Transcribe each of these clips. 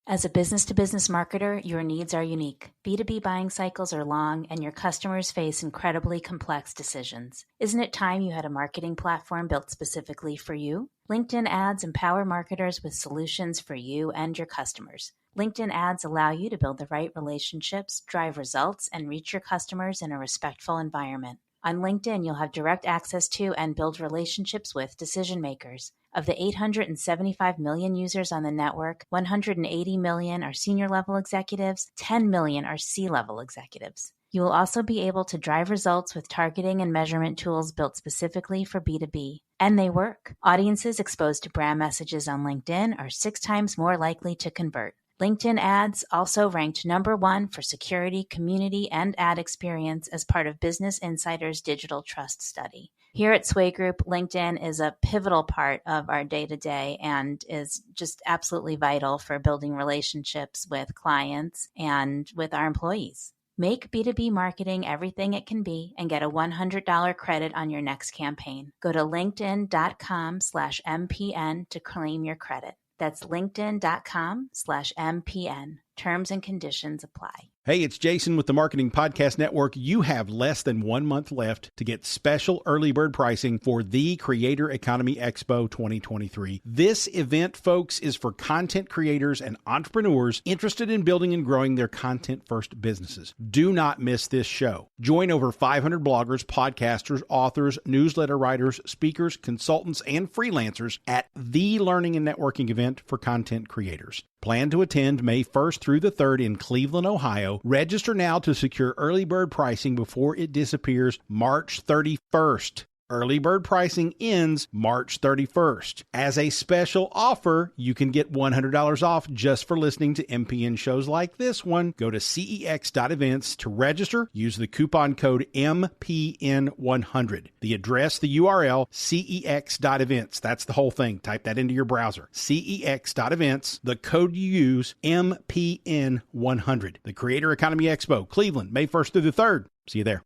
As a business-to-business marketer, your needs are unique. B2B buying cycles are long, and your customers face incredibly complex decisions. Isn't it time you had a marketing platform built specifically for you? LinkedIn ads empower marketers with solutions for you and your customers. LinkedIn ads allow you to build the right relationships, drive results, and reach your customers in a respectful environment. On LinkedIn, you'll have direct access to and build relationships with decision makers. Of the 875 million users on the network, 180 million are senior-level executives, 10 million are C-level executives. You will also be able to drive results with targeting and measurement tools built specifically for B2B. And they work. Audiences exposed to brand messages on LinkedIn are 6 times more likely to convert. LinkedIn ads also ranked number 1 for security, community, and ad experience as part of Business Insider's Digital Trust Study. Here at Sway Group, LinkedIn is a pivotal part of our day-to-day and is just absolutely vital for building relationships with clients and with our employees. Make B2B marketing everything it can be and get a $100 credit on your next campaign. Go to linkedin.com/MPN to claim your credit. That's linkedin.com/MPN. Terms and conditions apply. Hey, it's Jason with the Marketing Podcast Network. You have less than 1 month left to get special early bird pricing for the Creator Economy Expo 2023. This event, folks, is for content creators and entrepreneurs interested in building and growing their content-first businesses. Do not miss this show. Join over 500 bloggers, podcasters, authors, newsletter writers, speakers, consultants, and freelancers at the learning and networking event for content creators. Plan to attend May 1st through the 3rd in Cleveland, Ohio. Register now to secure early bird pricing before it disappears March 31st. Early bird pricing ends March 31st. As a special offer, you can get $100 off just for listening to MPN shows like this one. Go to cex.events to register. Use the coupon code MPN100. The address, the URL, cex.events. That's the whole thing. Type that into your browser. cex.events. The code you use, MPN100. The Creator Economy Expo, Cleveland, May 1st through the 3rd. See you there.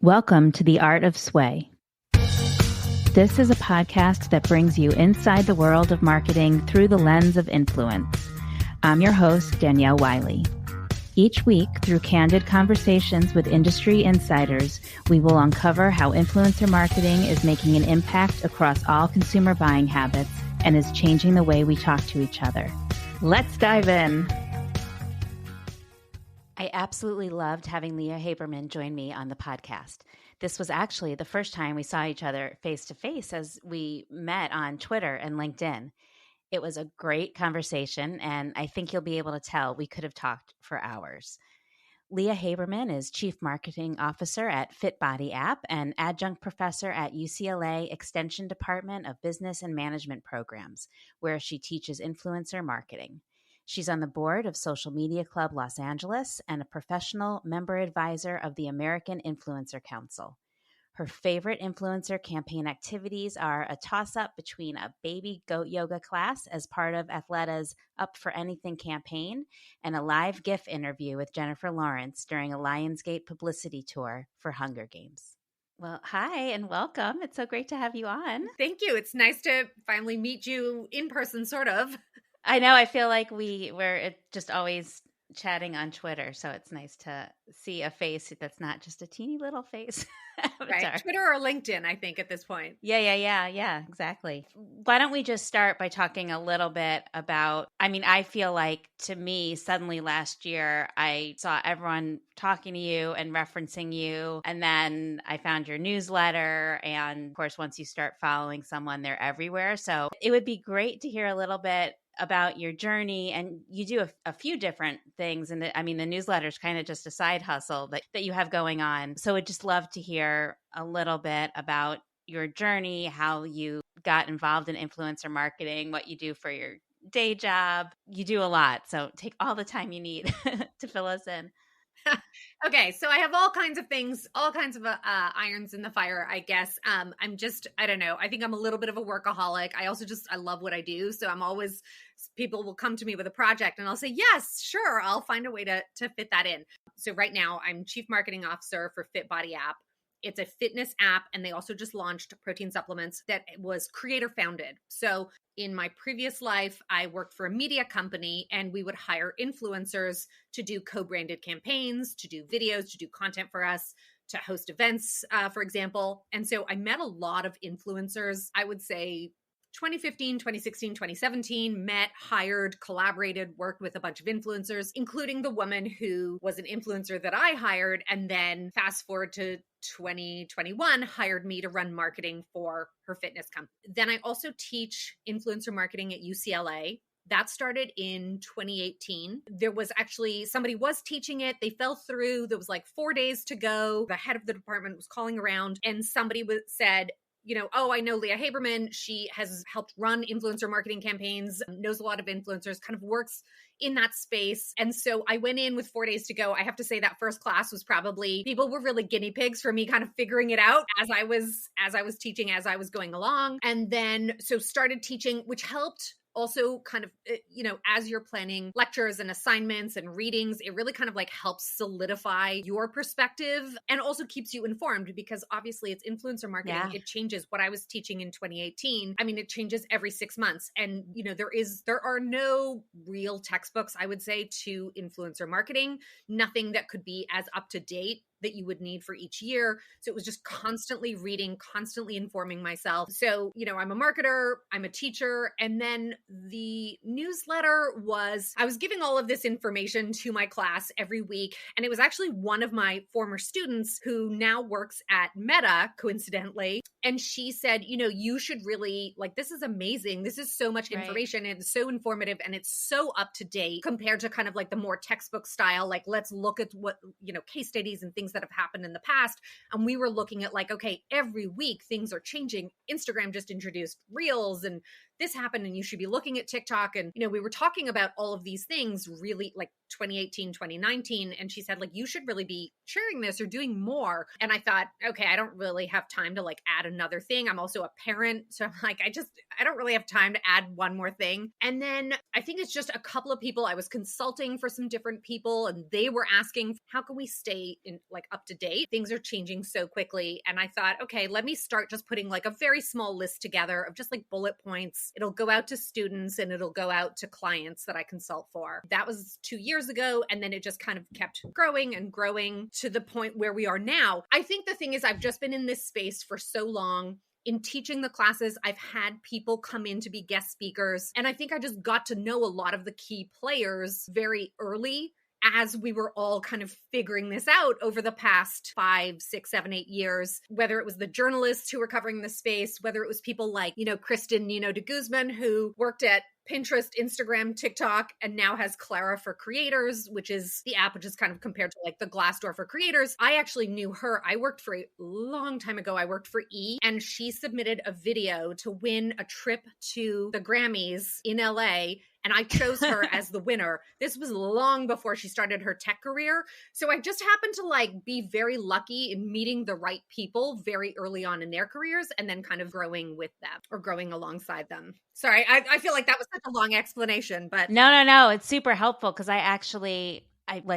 Welcome to The Art of Sway. This is a podcast that brings you inside the world of marketing through the lens of influence. I'm your host, Danielle Wiley. Each week, through candid conversations with industry insiders, we will uncover how influencer marketing is making an impact across all consumer buying habits and is changing the way we talk to each other. Let's dive in. I absolutely loved having Lia Haberman join me on the podcast. This was actually the first time we saw each other face to face as we met on Twitter and LinkedIn. It was a great conversation, and I think you'll be able to tell we could have talked for hours. Lia Haberman is Chief Marketing Officer at FitBody app and Adjunct Professor at UCLA Extension Department of Business and Management Programs, where she teaches influencer marketing. She's on the board of Social Media Club Los Angeles and a professional member advisor of the American Influencer Council. Her favorite influencer campaign activities are a toss-up between a baby goat yoga class as part of Athleta's Up for Anything campaign and a live GIF interview with Jennifer Lawrence during a Lionsgate publicity tour for Hunger Games. Well, hi and welcome. It's so great to have you on. Thank you. It's nice to finally meet you in person, sort of. I know. I feel like we're just always chatting on Twitter, so it's nice to see a face that's not just a teeny little face. Right. Twitter or LinkedIn, I think, at this point. Yeah, exactly. Why don't we just start by talking a little bit about, I feel like to me, suddenly last year, I saw everyone talking to you and referencing you. And then I found your newsletter. And of course, once you start following someone, they're everywhere. So it would be great to hear a little bit about your journey, and you do a few different things. And the newsletter is kind of just a side hustle that you have going on. So I'd just love to hear a little bit about your journey, how you got involved in influencer marketing, what you do for your day job. You do a lot. So take all the time you need to fill us in. Okay, so I have all kinds of things, all kinds of irons in the fire, I guess. I don't know. I think I'm a little bit of a workaholic. I love what I do. So people will come to me with a project and I'll say, yes, sure. I'll find a way to fit that in. So right now I'm Chief Marketing Officer for FitBody app. It's a fitness app, and they also just launched protein supplements that was creator founded. So in my previous life, I worked for a media company, and we would hire influencers to do co-branded campaigns, to do videos, to do content for us, to host events, for example. And so I met a lot of influencers, I would say 2015, 2016, 2017, met, hired, collaborated, worked with a bunch of influencers, including the woman who was an influencer that I hired. And then fast forward to 2021, hired me to run marketing for her fitness company. Then I also teach influencer marketing at UCLA. That started in 2018. There was actually, somebody was teaching it. They fell through. There was like 4 days to go. The head of the department was calling around, and somebody said, oh, I know Lia Haberman. She has helped run influencer marketing campaigns, knows a lot of influencers, kind of works in that space. And so I went in with 4 days to go. I have to say that first class was probably, people were really guinea pigs for me kind of figuring it out as I was teaching, as I was going along. And then so started teaching, which helped also kind of, as you're planning lectures and assignments and readings, it really kind of like helps solidify your perspective and also keeps you informed, because obviously it's influencer marketing. Yeah. It changes. What I was teaching in 2018, I mean, it changes every 6 months. And, there are no real textbooks, I would say, to influencer marketing, nothing that could be as up to date that you would need for each year. So it was just constantly reading, constantly informing myself. So, I'm a marketer, I'm a teacher. And then the newsletter was, I was giving all of this information to my class every week. And it was actually one of my former students who now works at Meta, coincidentally. And she said, you should really, this is amazing. This is so much information, and it's so informative, and it's so up to date compared to kind of like the more textbook style. Let's look at what, case studies and things that have happened in the past. And we were looking at every week things are changing. Instagram just introduced Reels, and this happened, and you should be looking at TikTok. And, we were talking about all of these things really 2018, 2019. And she said, you should really be sharing this or doing more. And I thought, okay, I don't really have time to add another thing. I'm also a parent. So I'm I don't really have time to add one more thing. And then I think it's just a couple of people. I was consulting for some different people, and they were asking, how can we stay in up to date? Things are changing so quickly. And I thought, okay, let me start just putting a very small list together of just bullet points. It'll go out to students, and it'll go out to clients that I consult for. That was 2 years ago. And then it just kind of kept growing and growing to the point where we are now. I think the thing is, I've just been in this space for so long. In teaching the classes, I've had people come in to be guest speakers. And I think I just got to know a lot of the key players very early as we were all kind of figuring this out over the past 5, 6, 7, 8 years, whether it was the journalists who were covering the space, whether it was people like, Kristen Nino de Guzman, who worked at Pinterest, Instagram, TikTok, and now has Clara for Creators, which is the app, which is kind of compared to the Glassdoor for creators. I actually knew her. I worked for a long time ago. I worked for E, and she submitted a video to win a trip to the Grammys in LA. And I chose her as the winner. This was long before she started her tech career. So I just happened to be very lucky in meeting the right people very early on in their careers, and then kind of growing with them or growing alongside them. Sorry, I feel like that was such a long explanation, but No. It's super helpful, because I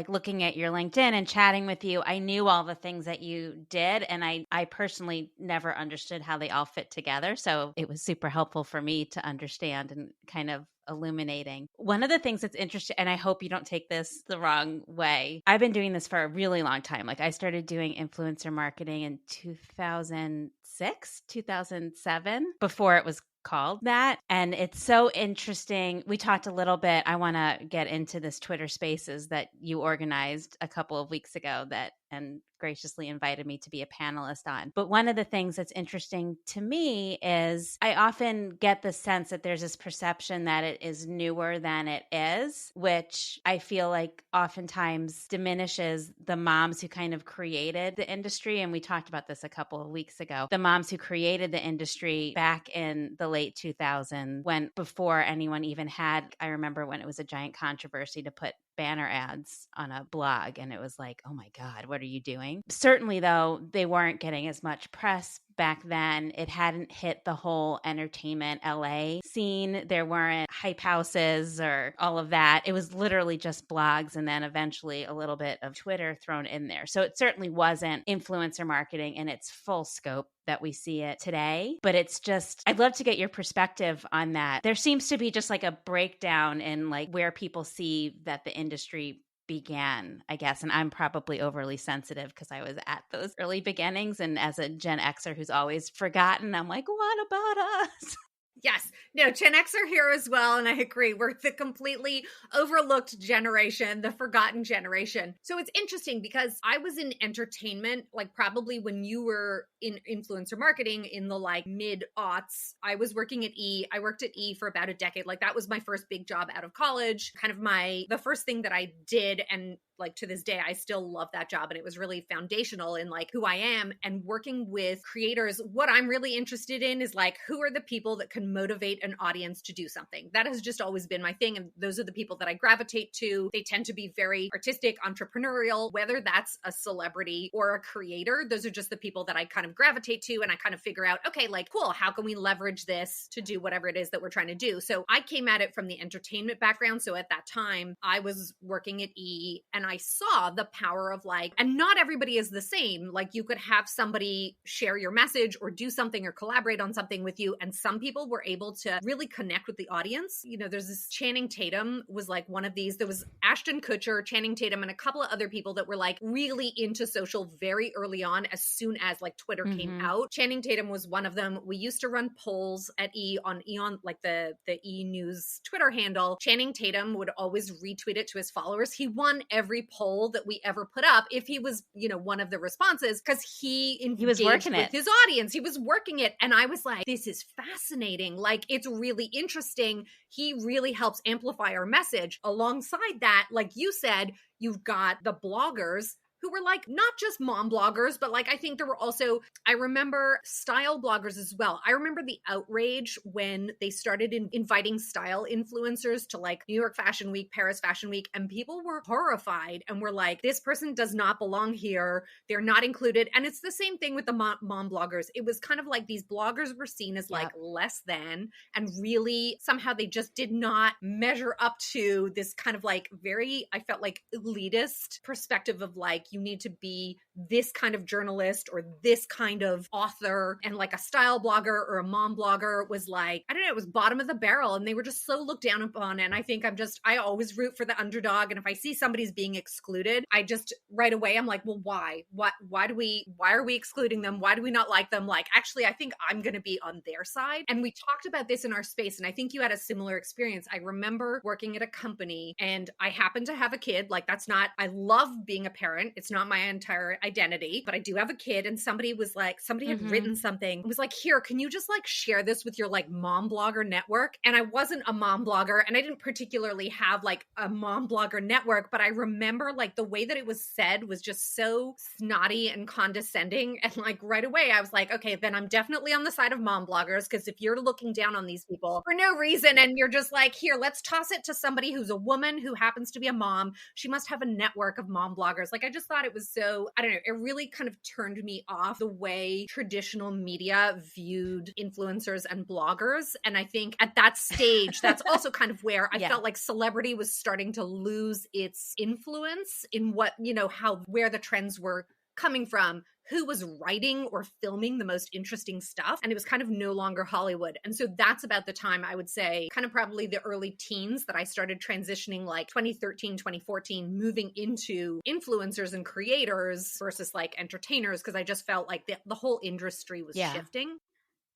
looking at your LinkedIn and chatting with you. I knew all the things that you did, and I personally never understood how they all fit together. So it was super helpful for me to understand and kind of illuminating. One of the things that's interesting, and I hope you don't take this the wrong way, I've been doing this for a really long time. I started doing influencer marketing in 2006, 2007, before it was called that. And it's so interesting. We talked a little bit. I want to get into this Twitter Spaces that you organized a couple of weeks ago and graciously invited me to be a panelist on. But one of the things that's interesting to me is I often get the sense that there's this perception that it is newer than it is, which I feel like oftentimes diminishes the moms who kind of created the industry. And we talked about this a couple of weeks ago. The moms who created the industry back in the late 2000s, before anyone even had, I remember when it was a giant controversy to put banner ads on a blog, and it was oh my God, what are you doing? Certainly, though, they weren't getting as much press back then. It hadn't hit the whole entertainment LA scene. There weren't hype houses or all of that. It was literally just blogs and then eventually a little bit of Twitter thrown in there. So it certainly wasn't influencer marketing in its full scope that we see it today. But it's just, I'd love to get your perspective on that. There seems to be just like a breakdown in like where people see that the industry began, I guess. And I'm probably overly sensitive because I was at those early beginnings. And as a Gen Xer who's always forgotten, I'm like, what about us? Yes. No, Gen X are here as well. And I agree. We're the completely overlooked generation, the forgotten generation. So it's interesting because I was in entertainment, like probably when you were in influencer marketing in the like mid-aughts. I was working at E. I worked at E for about a decade. Like that was my first big job out of college. Kind of the first thing that I did, and like to this day, I still love that job. And it was really foundational in like who I am and working with creators. What I'm really interested in is like, who are the people that can motivate an audience to do something? That has just always been my thing. And those are the people that I gravitate to. They tend to be very artistic, entrepreneurial, whether that's a celebrity or a creator. Those are just the people that I kind of gravitate to. And I kind of figure out, okay, like, cool, how can we leverage this to do whatever it is that we're trying to do? So I came at it from the entertainment background. So at that time, I was working at E and I saw the power of like, and not everybody is the same. Like you could have somebody share your message or do something or collaborate on something with you. And some people were able to really connect with the audience. You know, there's this Channing Tatum was like one of these. There was Ashton Kutcher, Channing Tatum, and a couple of other people that were like really into social very early on, as soon as like Twitter came out. Channing Tatum was one of them. We used to run polls at E on like the E News Twitter handle. Channing Tatum would always retweet it to his followers. He won every poll that we ever put up if he was, you know, one of the responses, because he was working with his audience. He was working it. And I was like, this is fascinating. Like, it's really interesting. He really helps amplify our message. Alongside that, like you said, you've got the bloggers who were like, not just mom bloggers, but like, I think there were also, I remember style bloggers as well. I remember the outrage when they started inviting style influencers to like New York Fashion Week, Paris Fashion Week, and people were horrified and were like, this person does not belong here. They're not included. And it's the same thing with the mom bloggers. It was kind of like these bloggers were seen as like less than, and really somehow they just did not measure up to this kind of like very, I felt like elitist perspective of like, you need to be this kind of journalist or this kind of author. And like a style blogger or a mom blogger was like, I don't know, it was bottom of the barrel. And they were just so looked down upon. And I think I always root for the underdog. And if I see somebody's being excluded, I just right away, I'm like, well, why? Why are we excluding them? Why do we not like them? Like, actually, I think I'm going to be on their side. And we talked about this in our space. And I think you had a similar experience. I remember working at a company and I happened to have a kid. Like, I love being a parent. It's not my entire identity, but I do have a kid. And somebody was like, somebody had written something. It was like, here, can you just like share this with your like mom blogger network? And I wasn't a mom blogger and I didn't particularly have like a mom blogger network, but I remember like the way that it was said was just so snotty and condescending. And like right away, I was like, okay, then I'm definitely on the side of mom bloggers. Cause if you're looking down on these people for no reason and you're just like, here, let's toss it to somebody who's a woman who happens to be a mom. She must have a network of mom bloggers. Like, I just thought it was so, I don't know, it really kind of turned me off the way traditional media viewed influencers and bloggers. And I think at that stage, that's also kind of where I felt like celebrity was starting to lose its influence in what, you know, where the trends were coming from, who was writing or filming the most interesting stuff. And it was kind of no longer Hollywood. And so that's about the time, I would say, kind of probably the early teens that I started transitioning, like 2013, 2014, moving into influencers and creators versus like entertainers, because I just felt like the whole industry was shifting.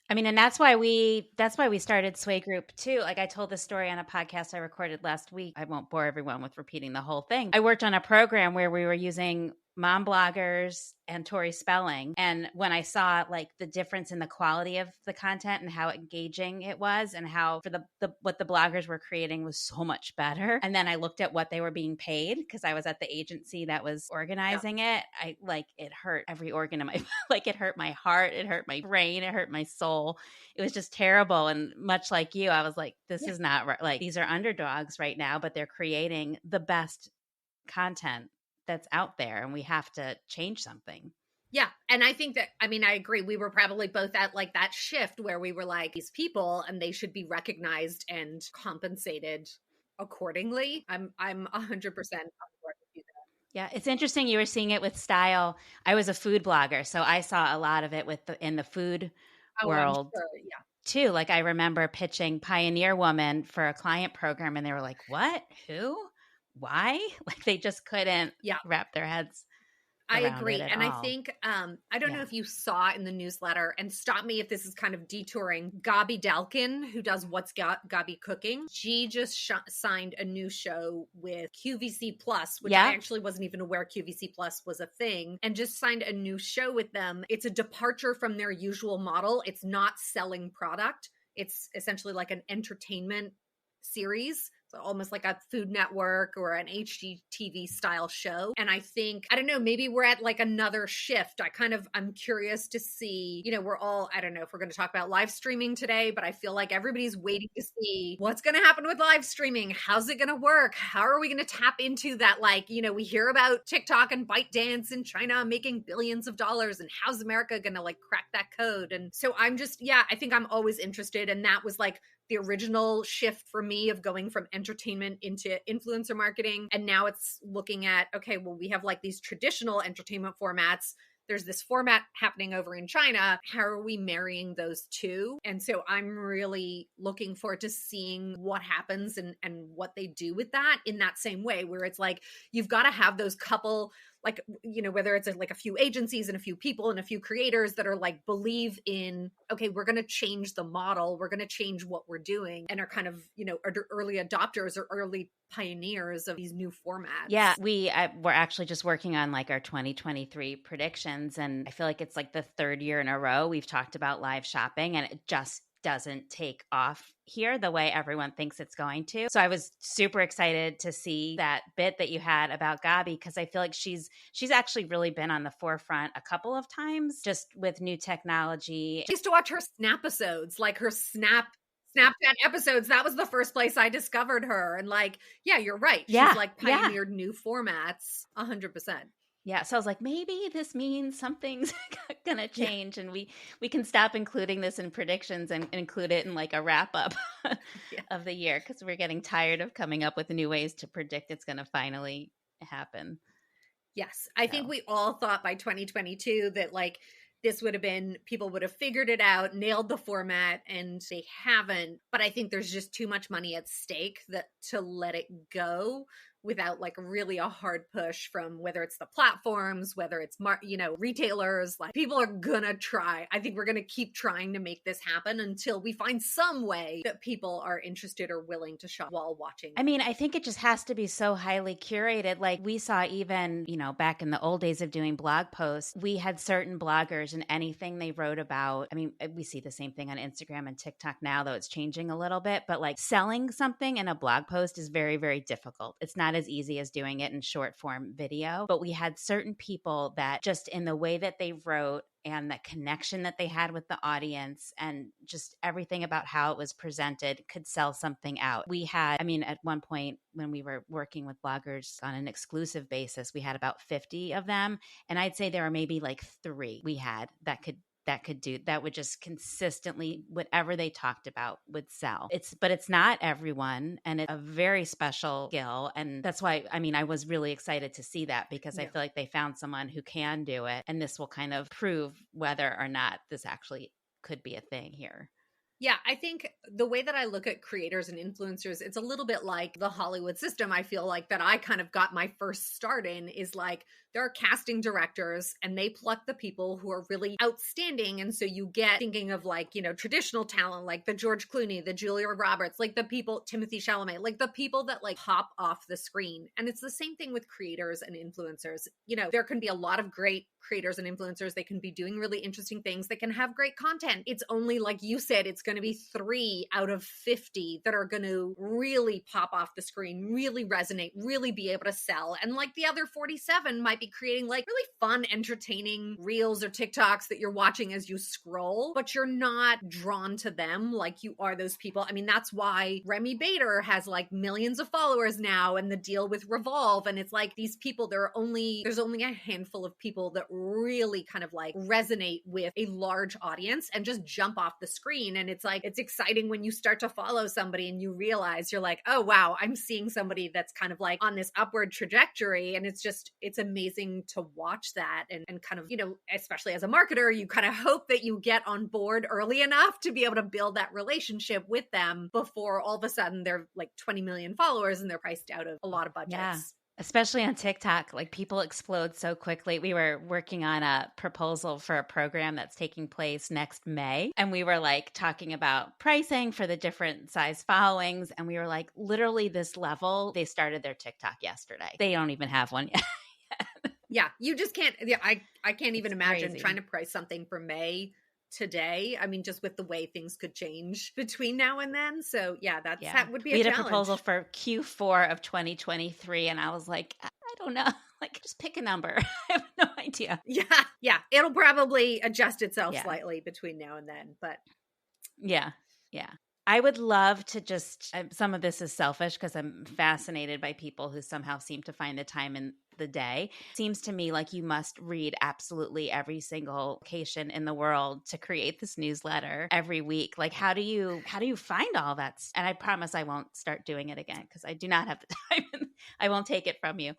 I mean, and that's why we started Sway Group too. Like, I told this story on a podcast I recorded last week. I won't bore everyone with repeating the whole thing. I worked on a program where we were using mom bloggers and Tori Spelling. And when I saw like the difference in the quality of the content and how engaging it was, and how for what the bloggers were creating was so much better. And then I looked at what they were being paid, because I was at the agency that was organizing it. I like, it hurt every organ in my, like, it hurt my heart, it hurt my brain, it hurt my soul. It was just terrible. And much like you, I was like, this is not right. Like, these are underdogs right now, but they're creating the best content that's out there, and we have to change something. Yeah. And I think that, I mean, I agree. We were probably both at like that shift where we were like, these people and they should be recognized and compensated accordingly. I'm 100% on board with you there. Yeah, it's interesting you were seeing it with style. I was a food blogger, so I saw a lot of it in the food Oh, I'm world sure. Yeah. too. Like I remember pitching Pioneer Woman for a client program and they were like, "What? Who? Why?" Like they just couldn't Yeah. wrap their heads I around agree. it at And I all. think, I don't know Yeah. if you saw in the newsletter, and stop me if this is kind of detouring, Gabi Dalkin, who does What's Gabi Cooking, she just signed a new show with QVC Plus, which I actually wasn't even aware QVC Plus was a thing, and just signed a new show with them. It's a departure from their usual model. It's not selling product. It's essentially like an entertainment series. So almost like a Food Network or an HGTV style show. And I think, I don't know, maybe we're at like another shift. I'm curious to see, we're all, I don't know if we're going to talk about live streaming today, but I feel like everybody's waiting to see what's going to happen with live streaming. How's it going to work? How are we going to tap into that? Like, we hear about TikTok and ByteDance in China making billions of dollars, and how's America going to like crack that code? And so I think I'm always interested. And that was like the original shift for me of going from entertainment into influencer marketing. And now it's looking at, okay, well, we have like these traditional entertainment formats. There's this format happening over in China. How are we marrying those two? And so I'm really looking forward to seeing what happens and what they do with that in that same way, where it's like, you've got to have those couple, like, whether it's like a few agencies and a few people and a few creators that are like, believe in, okay, we're going to change the model. We're going to change what we're doing, and are kind of, early adopters or early pioneers of these new formats. Yeah, we're actually just working on like our 2023 predictions. And I feel like it's like the third year in a row we've talked about live shopping, and it just doesn't take off here the way everyone thinks it's going to. So I was super excited to see that bit that you had about Gabi, because I feel like she's actually really been on the forefront a couple of times just with new technology. I used to watch her Snapisodes, like her Snapchat episodes. That was the first place I discovered her. And like, yeah, you're right. She's like pioneered new formats 100%. Yeah. So I was like, maybe this means something's going to change, and we can stop including this in predictions and include it in like a wrap up of the year, because we're getting tired of coming up with new ways to predict it's going to finally happen. Yes. I think we all thought by 2022 that like this would have been, people would have figured it out, nailed the format, and they haven't. But I think there's just too much money at stake to let it go without like really a hard push from whether it's the platforms, whether it's retailers. Like, people are gonna try. I think we're gonna keep trying to make this happen until we find some way that people are interested or willing to shop while watching. I mean, I think it just has to be so highly curated. Like we saw even, back in the old days of doing blog posts, we had certain bloggers and anything they wrote about. I mean, we see the same thing on Instagram and TikTok now, though it's changing a little bit, but like selling something in a blog post is very, very difficult. It's not as easy as doing it in short form video, but we had certain people that just in the way that they wrote and the connection that they had with the audience and just everything about how it was presented could sell something out. We had, at one point when we were working with bloggers on an exclusive basis, we had about 50 of them. And I'd say there were maybe like 3 we had that would just consistently, whatever they talked about would sell. But it's not everyone, and it's a very special skill. And that's why, I was really excited to see that, because I feel like they found someone who can do it. And this will kind of prove whether or not this actually could be a thing here. Yeah, I think the way that I look at creators and influencers, it's a little bit like the Hollywood system. I feel like that I kind of got my first start in is like, there are casting directors and they pluck the people who are really outstanding. And so you get thinking of like, traditional talent, like the George Clooney, the Julia Roberts, like the people, Timothy Chalamet, like the people that like pop off the screen. And it's the same thing with creators and influencers. There can be a lot of great creators and influencers. They can be doing really interesting things. They can have great content. It's only, like you said, it's going to be 3 out of 50 that are going to really pop off the screen, really resonate, really be able to sell. And like the other 47 might might be creating like really fun, entertaining reels or TikToks that you're watching as you scroll, but you're not drawn to them like you are those people. I mean, that's why Remy Bader has like millions of followers now, and the deal with Revolve. And it's like these people, there's only a handful of people that really kind of like resonate with a large audience and just jump off the screen. And it's like, it's exciting when you start to follow somebody and you realize you're like, oh wow, I'm seeing somebody that's kind of like on this upward trajectory. And it's amazing to watch that and kind of, you know, especially as a marketer, you kind of hope that you get on board early enough to be able to build that relationship with them before all of a sudden they're like 20 million followers and they're priced out of a lot of budgets. Yeah. Especially on TikTok, like people explode so quickly. We were working on a proposal for a program that's taking place next May. And we were like talking about pricing for the different size followings. And we were like, literally this level, they started their TikTok yesterday. They don't even have one yet. Yeah, you just can't. Yeah, I can't even imagine crazy. trying to price something for May today. I mean, just with the way things could change between now and then. So yeah, that would be a challenge. We had a proposal for Q4 of 2023, and I was like, I don't know. Like, just pick a number. I have no idea. Yeah. It'll probably adjust itself slightly between now and then, but yeah. I would love to just, some of this is selfish because I'm fascinated by people who somehow seem to find the time in the day. Seems to me like you must read absolutely every single location in the world to create this newsletter every week. Like, how do you find all that? And I promise I won't start doing it again because I do not have the time and I won't take it from you.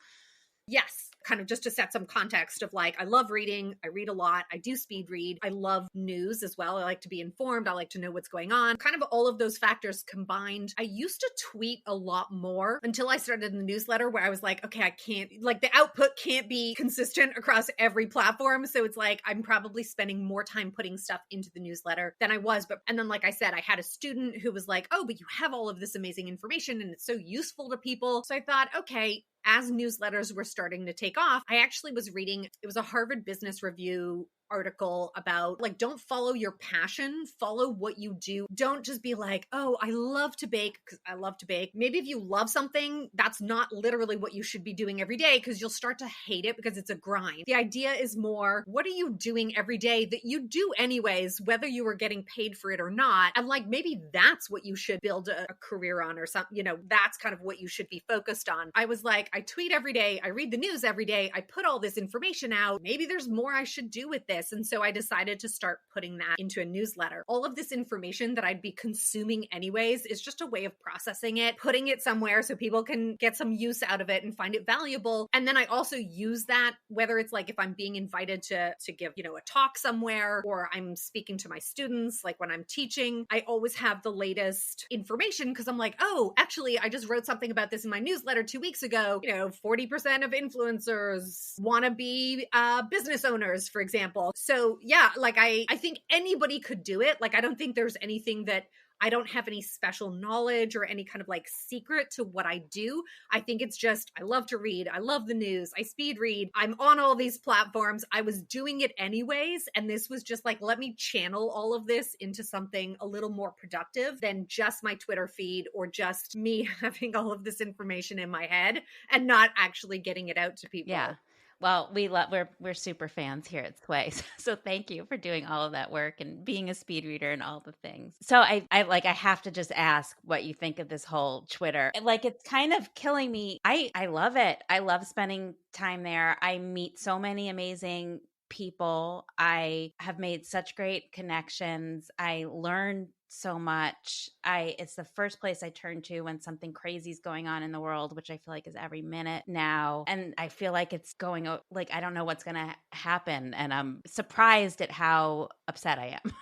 Yes. Kind of just to set some context of like, I love reading. I read a lot. I do speed read. I love news as well. I like to be informed. I like to know what's going on. Kind of all of those factors combined. I used to tweet a lot more until I started the newsletter where I was like, okay, I can't, like the output can't be consistent across every platform. So it's like, I'm probably spending more time putting stuff into the newsletter than I was. And then, like I said, I had a student who was like, oh, but you have all of this amazing information and it's so useful to people. So I thought, okay, as newsletters were starting to take off, I actually was reading, it was a Harvard Business Review article about like, don't follow your passion, follow what you do. Don't just be like, oh, I love to bake because I love to bake. Maybe if you love something, that's not literally what you should be doing every day because you'll start to hate it because it's a grind. The idea is more, what are you doing every day that you do anyways, whether you are getting paid for it or not? And like, maybe that's what you should build a career on or something, you know, that's kind of what you should be focused on. I was like, I tweet every day. I read the news every day. I put all this information out. Maybe there's more I should do with this. And so I decided to start putting that into a newsletter. All of this information that I'd be consuming anyways is just a way of processing it, putting it somewhere so people can get some use out of it and find it valuable. And then I also use that, whether it's like if I'm being invited to give, you know, a talk somewhere, or I'm speaking to my students, like when I'm teaching, I always have the latest information because I'm like, oh, actually, I just wrote something about this in my newsletter 2 weeks ago. You know, 40% of influencers want to be business owners, for example. So yeah, like I think anybody could do it. Like, I don't think there's anything that I don't have any special knowledge or any kind of like secret to what I do. I think it's just, I love to read. I love the news. I speed read. I'm on all these platforms. I was doing it anyways. And this was just like, let me channel all of this into something a little more productive than just my Twitter feed or just me having all of this information in my head and not actually getting it out to people. Yeah. Well, we're super fans here at Sway. So thank you for doing all of that work and being a speed reader and all the things. So I have to just ask what you think of this whole Twitter. Like, it's kind of killing me. I love it. I love spending time there. I meet so many amazing people. I have made such great connections. I learn so much. It's the first place I turn to when something crazy is going on in the world, which I feel like is every minute now. And I feel like it's going, like, I don't know what's going to happen. And I'm surprised at how upset I am.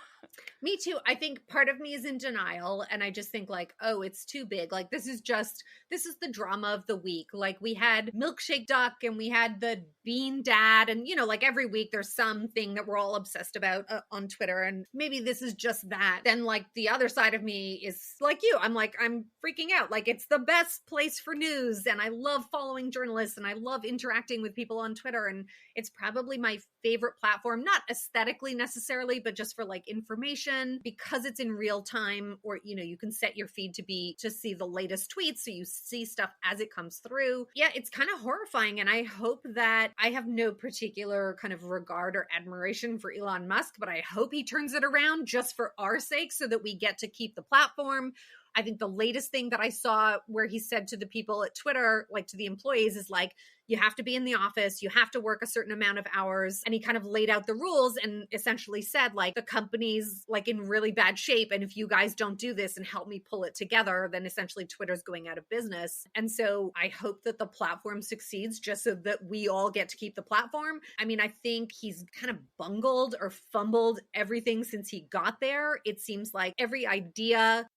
Me too. I think part of me is in denial and I just think like, oh, it's too big. Like, this is the drama of the week. Like, we had Milkshake Duck and we had the Bean Dad and, you know, like every week there's something that we're all obsessed about on Twitter, and maybe this is just that. Then like the other side of me is like you. I'm like, I'm freaking out. Like, it's the best place for news and I love following journalists and I love interacting with people on Twitter, and it's probably my favorite platform, not aesthetically necessarily, but just for like information notification because it's in real time, or, you can set your feed to see the latest tweets. So you see stuff as it comes through. Yeah, it's kind of horrifying. And I hope that I have no particular kind of regard or admiration for Elon Musk, but I hope he turns it around just for our sake so that we get to keep the platform. I think the latest thing that I saw where he said to the people at Twitter, like to the employees, is like, you have to be in the office, you have to work a certain amount of hours. And he kind of laid out the rules and essentially said, like, the company's like in really bad shape. And if you guys don't do this and help me pull it together, then essentially Twitter's going out of business. And so I hope that the platform succeeds just so that we all get to keep the platform. I mean, I think he's kind of bungled or fumbled everything since he got there. It seems like every idea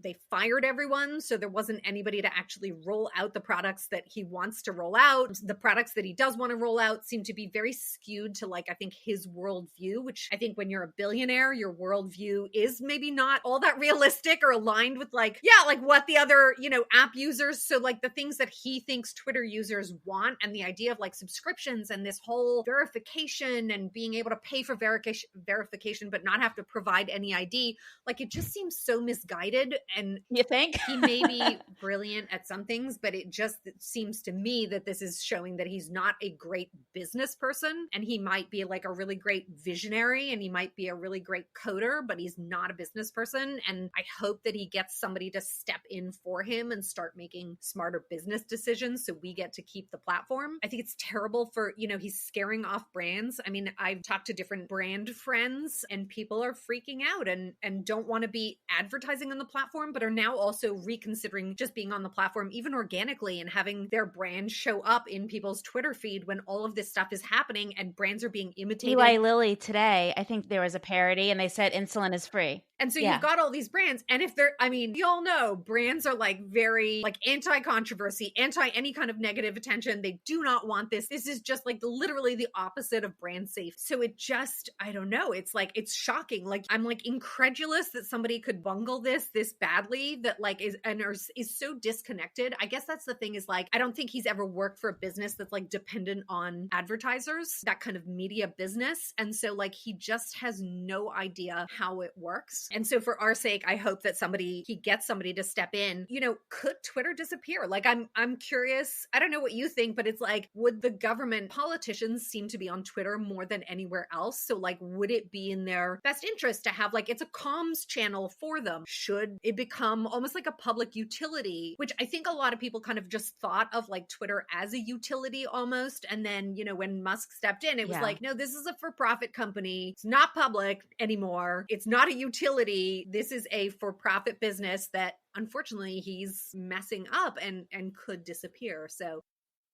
they fired everyone. So there wasn't anybody to actually roll out the products that he wants to roll out. The products that he does want to roll out seem to be very skewed to I think his worldview, which I think when you're a billionaire, your worldview is maybe not all that realistic or aligned with what the other, app users. So the things that he thinks Twitter users want, and the idea of subscriptions and this whole verification and being able to pay for verification, but not have to provide any ID. It just seems so misguided. And you think he may be brilliant at some things, but it seems to me that this is showing that he's not a great business person, and he might be a really great visionary, and he might be a really great coder, but he's not a business person. And I hope that he gets somebody to step in for him and start making smarter business decisions so we get to keep the platform. I think it's terrible for, he's scaring off brands. I mean, I've talked to different brand friends, and people are freaking out and don't want to be advertising on the platform, but are now also reconsidering just being on the platform, even organically, and having their brand show up in people's Twitter feed when all of this stuff is happening and brands are being imitated. Eli Lilly today, I think there was a parody and they said insulin is free. And so you've got all these brands, and if they're, you all know brands are very anti-controversy, anti any kind of negative attention. They do not want this. This is just literally the opposite of brand safe. So it just, I don't know. It's it's shocking. I'm incredulous that somebody could bungle this badly, that is so disconnected. I guess that's the thing is I don't think he's ever worked for a business that's dependent on advertisers, that kind of media business. And so he just has no idea how it works. And so for our sake, I hope that he gets somebody to step in. Could Twitter disappear? I'm curious. I don't know what you think, but it's would the government, politicians seem to be on Twitter more than anywhere else. So would it be in their best interest to have it's a comms channel for them? Should it become almost like a public utility, which I think a lot of people kind of just thought of Twitter as a utility almost. And then, when Musk stepped in, it was no, this is a for-profit company. It's not public anymore. It's not a utility. This is a for-profit business that unfortunately he's messing up and could disappear. So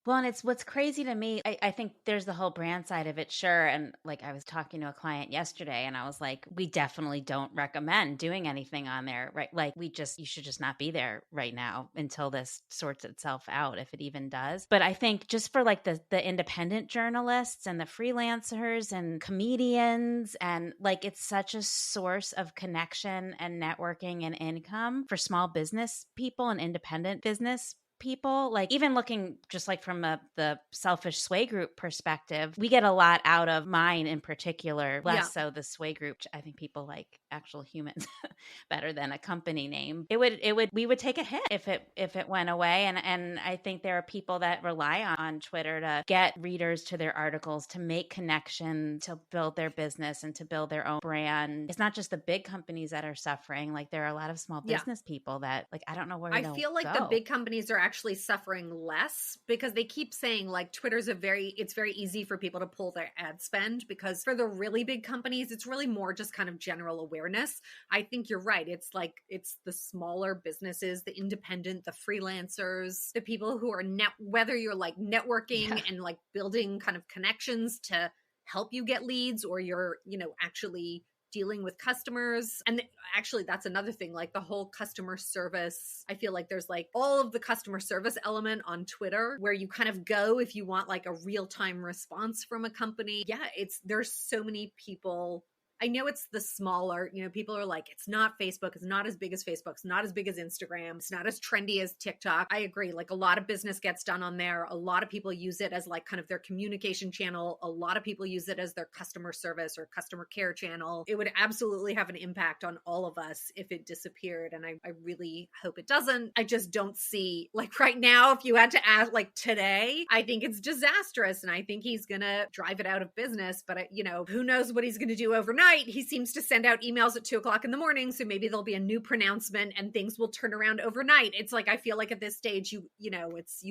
well, and it's what's crazy to me. I think there's the whole brand side of it, sure. And I was talking to a client yesterday and I was like, we definitely don't recommend doing anything on there, right? You should just not be there right now until this sorts itself out, if it even does. But I think just for the independent journalists and the freelancers and comedians, and it's such a source of connection and networking and income for small business people and independent business people, even looking just from the selfish sway group perspective, we get a lot out of mine in particular, less so the sway group. I think people like actual humans better than a company name. We would take a hit if it went away. And I think there are people that rely on Twitter to get readers to their articles, to make connection, to build their business and to build their own brand. It's not just the big companies that are suffering. There are a lot of small business people that I don't know where I feel like the big companies are actually suffering less because they keep saying Twitter's it's very easy for people to pull their ad spend, because for the really big companies, it's really more just kind of general awareness. I think you're right. It's it's the smaller businesses, the independent, the freelancers, the people who are whether you're networking and building kind of connections to help you get leads, or you're, actually dealing with customers. And actually, that's another thing, the whole customer service. I feel there's all of the customer service element on Twitter where you kind of go if you want a real-time response from a company. Yeah, there's so many people I know it's the smaller, people are like, it's not Facebook. It's not as big as Facebook. It's not as big as Instagram. It's not as trendy as TikTok. I agree. Like a lot of business gets done on there. A lot of people use it as like kind of their communication channel. A lot of people use it as their customer service or customer care channel. It would absolutely have an impact on all of us if it disappeared. And I really hope it doesn't. I just don't see, like right now, if you had to ask like today, I think it's disastrous. And I think he's going to drive it out of business. But, who knows what he's going to do overnight. He seems to send out emails at 2:00 in the morning. So maybe there'll be a new pronouncement and things will turn around overnight. It's like, I feel like at this stage, you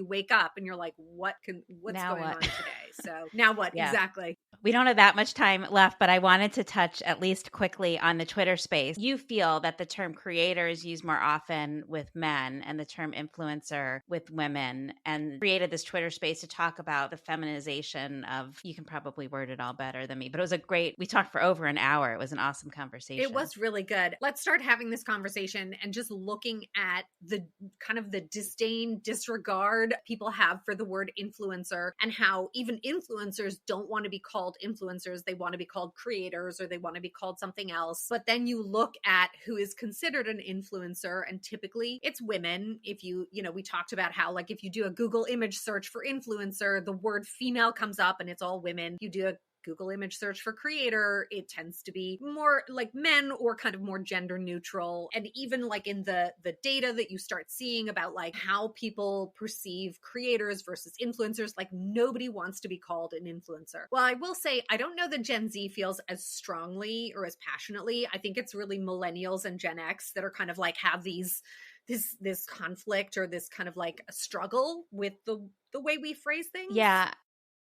wake up and you're like, what's going on today? So now what? Yeah. Exactly. We don't have that much time left, but I wanted to touch at least quickly on the Twitter space. You feel that the term creator is used more often with men and the term influencer with women, and created this Twitter space to talk about the feminization of, you can probably word it all better than me, but it was we talked for over an hour. It was an awesome conversation. It was really good. Let's start having this conversation and just looking at the kind of the disdain, disregard people have for the word influencer, and how even influencers don't want to be called influencers. They want to be called creators, or they want to be called something else. But then you look at who is considered an influencer, and typically it's women. If we talked about how, like, if you do a Google image search for influencer, the word female comes up and it's all women. You do a Google image search for creator, it tends to be more like men or kind of more gender neutral. And even like in the data that you start seeing about like how people perceive creators versus influencers, like nobody wants to be called an influencer. Well, I will say, I don't know that Gen Z feels as strongly or as passionately. I think it's really millennials and Gen X that are kind of like have this conflict or this kind of like a struggle with the way we phrase things. Yeah.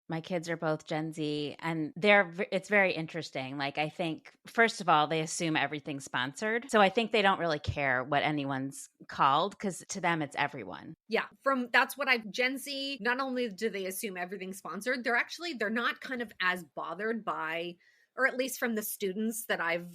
My kids are both Gen Z, and it's very interesting. Like, I think, first of all, they assume everything's sponsored. So I think they don't really care what anyone's called, because to them, it's everyone. Yeah. Gen Z, not only do they assume everything's sponsored, they're not kind of as bothered by, or at least from the students that I've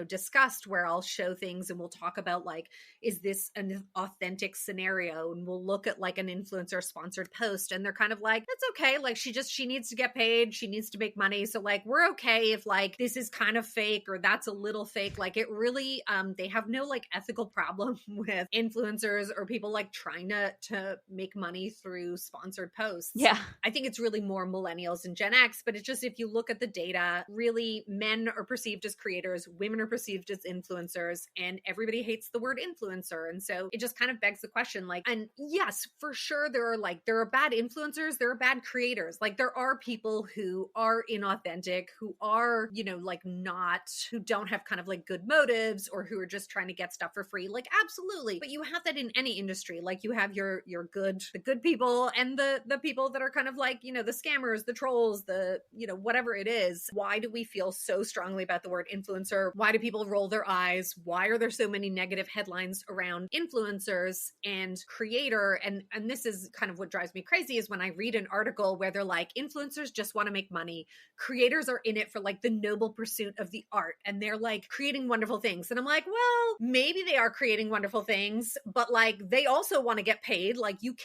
discussed, where I'll show things and we'll talk about like, is this an authentic scenario? And we'll look at like an influencer sponsored post, and they're kind of like, that's okay. Like she needs to get paid. She needs to make money. So like, we're okay if like, this is kind of fake or that's a little fake. Like it really, they have no like ethical problem with influencers or people like trying to make money through sponsored posts. Yeah. I think it's really more millennials and Gen X, but it's just, if you look at the data, really men are perceived as creators, women are perceived as influencers, and everybody hates the word influencer. And so it just kind of begs the question, like, and yes, for sure, there are bad influencers, there are bad creators. Like there are people who are inauthentic, who are, who don't have kind of like good motives, or who are just trying to get stuff for free. Like, absolutely. But you have that in any industry. Like you have the good people and the people that are kind of like, the scammers, the trolls, whatever it is. Why do we feel so strongly about the word influencer? Why do people roll their eyes? Why are there so many negative headlines around influencers and creator? And this is kind of what drives me crazy, is when I read an article where they're like, influencers just want to make money. Creators are in it for like the noble pursuit of the art. And they're like creating wonderful things. And I'm like, well, maybe they are creating wonderful things, but like they also want to get paid. Like you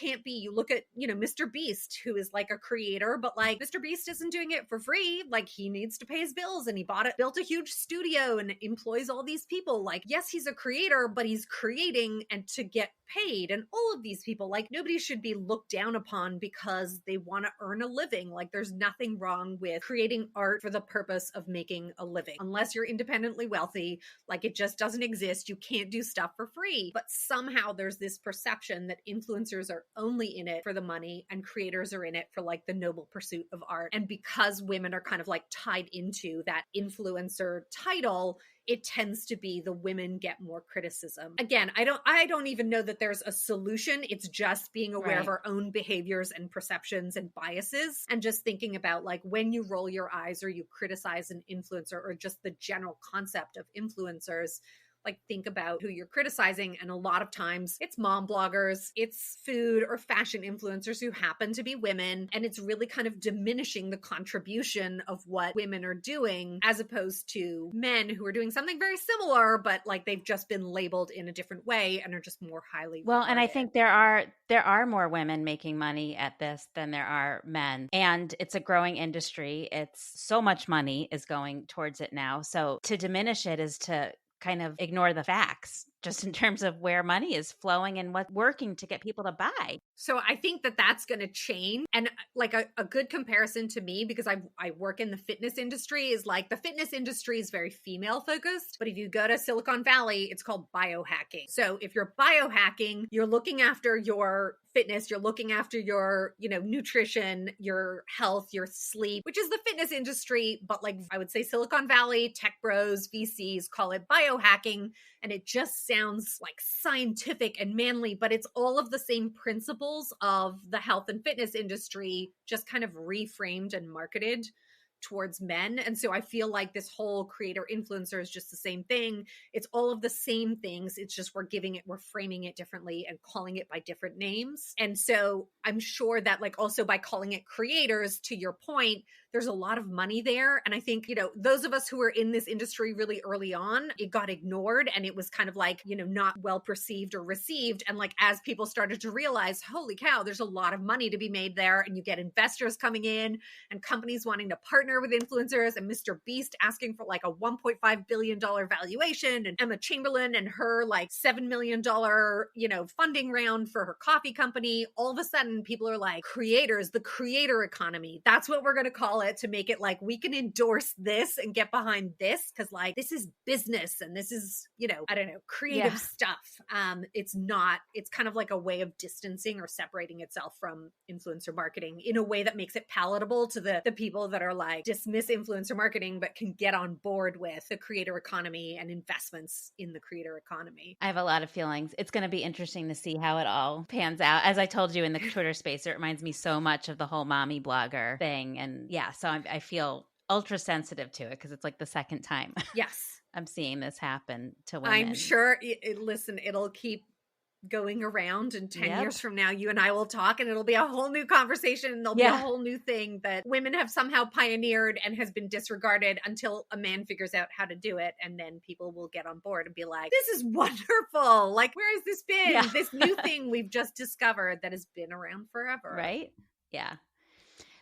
look at, Mr. Beast, who is like a creator, but like Mr. Beast isn't doing it for free. Like he needs to pay his bills, and he built a huge studio and employs all these people. Like, yes, he's a creator, but he's creating and to get paid. And all of these people, like nobody should be looked down upon because they want to earn a living. Like there's nothing wrong with creating art for the purpose of making a living. Unless you're independently wealthy, like it just doesn't exist. You can't do stuff for free. But somehow there's this perception that influencers are only in it for the money and creators are in it for like the noble pursuit of art. And because women are kind of like tied into that influencer title, it tends to be the women get more criticism. Again, I don't even know that there's a solution. It's just being aware of our own behaviors and perceptions and biases, and just thinking about like when you roll your eyes or you criticize an influencer or just the general concept of influencers, like think about who you're criticizing. And a lot of times it's mom bloggers, it's food or fashion influencers who happen to be women. And it's really kind of diminishing the contribution of what women are doing as opposed to men who are doing something very similar, but like they've just been labeled in a different way and are just more highly regarded. And I think there are more women making money at this than there are men. And it's a growing industry. It's so much money is going towards it now. So to diminish it is to kind of ignore the facts just in terms of where money is flowing and what's working to get people to buy. So I think that that's going to change. And like a good comparison to me, because I work in the fitness industry, is like the fitness industry is very female focused. But if you go to Silicon Valley, it's called biohacking. So if you're biohacking, you're looking after your fitness, you're looking after your, nutrition, your health, your sleep, which is the fitness industry. But like I would say Silicon Valley, tech bros, VCs call it biohacking. And it just sounds like scientific and manly, but it's all of the same principles of the health and fitness industry, just kind of reframed and marketed towards men. And so I feel like this whole creator influencer is just the same thing. It's all of the same things. It's just we're framing it differently and calling it by different names. And so I'm sure that like also by calling it creators, to your point, there's a lot of money there. And I think, those of us who were in this industry really early on, it got ignored and it was kind of like, not well perceived or received. And like, as people started to realize, holy cow, there's a lot of money to be made there. And you get investors coming in and companies wanting to partner with influencers and Mr. Beast asking for like a $1.5 billion valuation and Emma Chamberlain and her like $7 million, funding round for her coffee company. All of a sudden people are like, creators, the creator economy. That's what we're going to call it, to make it like we can endorse this and get behind this because like this is business and this is, creative stuff. It's kind of like a way of distancing or separating itself from influencer marketing in a way that makes it palatable to the people that are like dismiss influencer marketing but can get on board with the creator economy and investments in the creator economy. I have a lot of feelings. It's going to be interesting to see how it all pans out. As I told you in the Twitter space, it reminds me so much of the whole mommy blogger thing. And yeah, so I feel ultra sensitive to it because it's like the second time. Yes. I'm seeing this happen to women. I'm sure, it'll keep going around, and 10 years from now, you and I will talk and it'll be a whole new conversation and there'll be a whole new thing that women have somehow pioneered and has been disregarded until a man figures out how to do it. And then people will get on board and be like, this is wonderful. Like, where has this been? Yeah. This new thing we've just discovered that has been around forever. Right? Yeah.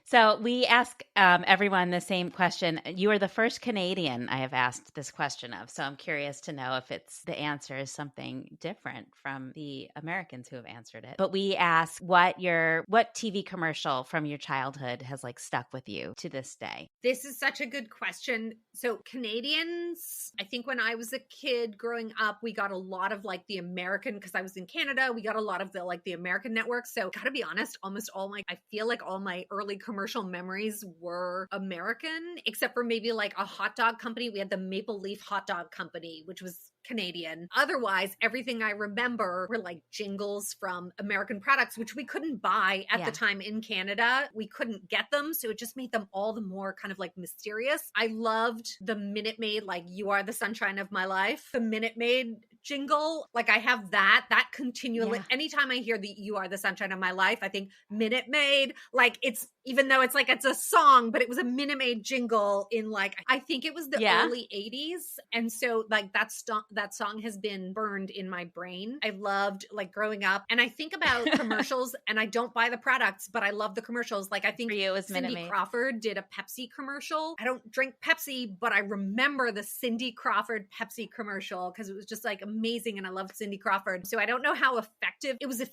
So we ask everyone the same question. You are the first Canadian I have asked this question of. So I'm curious to know if the answer is something different from the Americans who have answered it. But we ask what TV commercial from your childhood has like stuck with you to this day? This is such a good question. So Canadians, I think when I was a kid growing up, we got a lot of like the American, because I was in Canada, we got a lot of the American networks. So gotta be honest, I feel like all my early commercial memories were American, except for maybe like a hot dog company. We had the Maple Leaf Hot Dog Company, which was Canadian. Otherwise, everything I remember were like jingles from American products, which we couldn't buy at the time in Canada. We couldn't get them. So it just made them all the more kind of like mysterious. I loved the Minute Maid, like "You Are the Sunshine of My Life." The Minute Maid jingle, like I have that continually. Anytime I hear the "You Are the Sunshine of My Life," I think Minute Maid. Like it's, even though it's like it's a song, but it was a Minute Maid jingle in like, I think it was the early 80s. And so like that song has been burned in my brain. I loved like growing up, and I think about commercials and I don't buy the products, but I love the commercials. Like I think for you, it was Cindy Crawford did a Pepsi commercial. I don't drink Pepsi, but I remember the Cindy Crawford Pepsi commercial because it was just like amazing. And I loved Cindy Crawford. So I don't know how effective it was at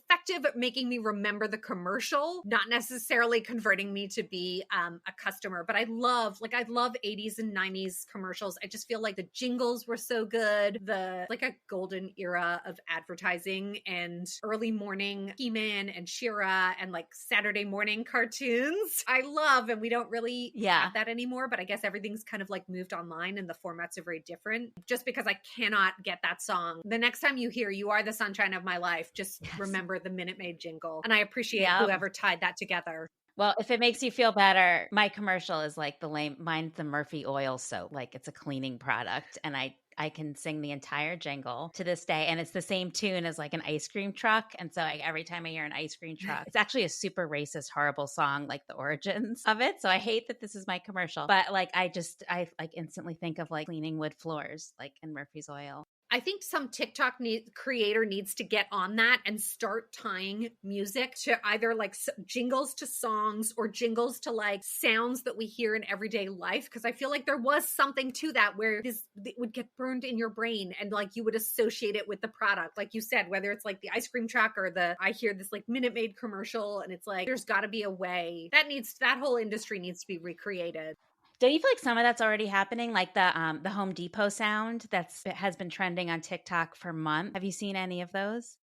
making me remember the commercial, not necessarily converting me to be a customer, but I love 80s and 90s commercials. I just feel like the jingles were so good. Like a golden era of advertising and early morning He-Man and She-Ra and like Saturday morning cartoons. I love, and we don't really have that anymore, but I guess everything's kind of like moved online and the formats are very different. Just because I cannot get that song, the next time you hear "You Are the Sunshine of My Life," just remember the Minute Maid jingle. And I appreciate whoever tied that together. Well, if it makes you feel better, my commercial is like mine's the Murphy oil soap. Like it's a cleaning product. And I can sing the entire jingle to this day. And it's the same tune as like an ice cream truck. And so every time I hear an ice cream truck, it's actually a super racist, horrible song, like the origins of it. So I hate that this is my commercial. But like I like instantly think of like cleaning wood floors, like in Murphy's oil. I think some TikTok creator needs to get on that and start tying music to either like jingles to songs or jingles to like sounds that we hear in everyday life. Cause I feel like there was something to that where it would get burned in your brain and like you would associate it with the product. Like you said, whether it's like the ice cream truck or I hear this like Minute Maid commercial and it's like, there's gotta be a way that whole industry needs to be recreated. Don't you feel like some of that's already happening? Like the Home Depot sound has been trending on TikTok for months. Have you seen any of those?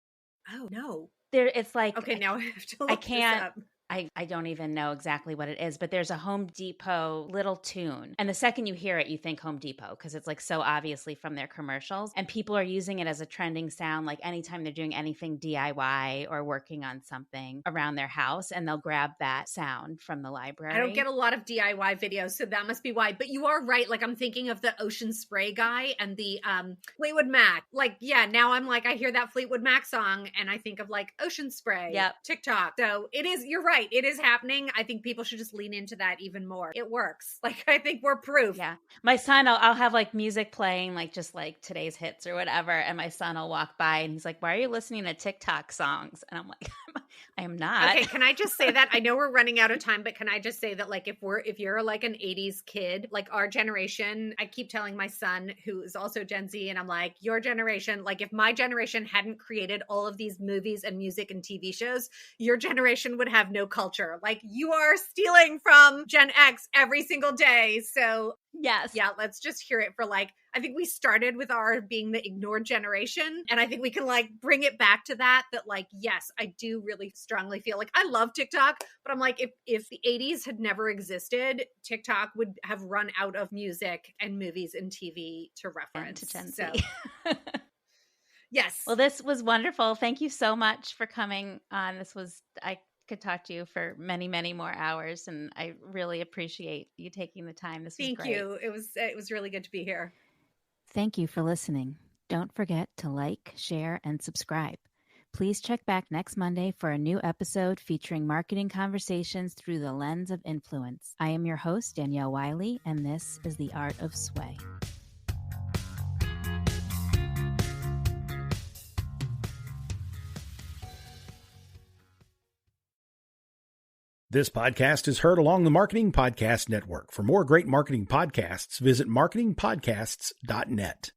Oh, no. It's like, okay, now I have to look this up. I don't even know exactly what it is, but there's a Home Depot little tune. And the second you hear it, you think Home Depot because it's like so obviously from their commercials. And people are using it as a trending sound like anytime they're doing anything DIY or working on something around their house, and they'll grab that sound from the library. I don't get a lot of DIY videos, so that must be why. But you are right. Like I'm thinking of the Ocean Spray guy and the Fleetwood Mac. Like, yeah, now I'm like, I hear that Fleetwood Mac song and I think of like Ocean Spray, yep. TikTok. So you're right. It is happening. I think people should just lean into that even more. It works. Like, I think we're proof. Yeah. My son, I'll have like music playing, like just like today's hits or whatever. And my son will walk by and he's like, why are you listening to TikTok songs? And I'm like, I am not. Okay. Can I just say that? I know we're running out of time, but can I just say that like, if you're like an 80s kid, like our generation, I keep telling my son who is also Gen Z, and I'm like, your generation, like if my generation hadn't created all of these movies and music and TV shows, your generation would have no culture. Like you are stealing from Gen X every single day. So yes. Yeah, let's just hear it for like, I think we started with our being the ignored generation. And I think we can like bring it back to that like, yes, I do really strongly feel like I love TikTok, but I'm like, if the 80s had never existed, TikTok would have run out of music and movies and TV to reference. And to Gen Z. So. Yes. Well, this was wonderful. Thank you so much for coming on. I could talk to you for many, many more hours, and I really appreciate you taking the time. This was great. Thank you. It was really good to be here. Thank you for listening. Don't forget to like, share, and subscribe. Please check back next Monday for a new episode featuring marketing conversations through the lens of influence. I am your host, Danielle Wiley, and this is The Art of Sway. This podcast is heard along the Marketing Podcast Network. For more great marketing podcasts, visit marketingpodcasts.net.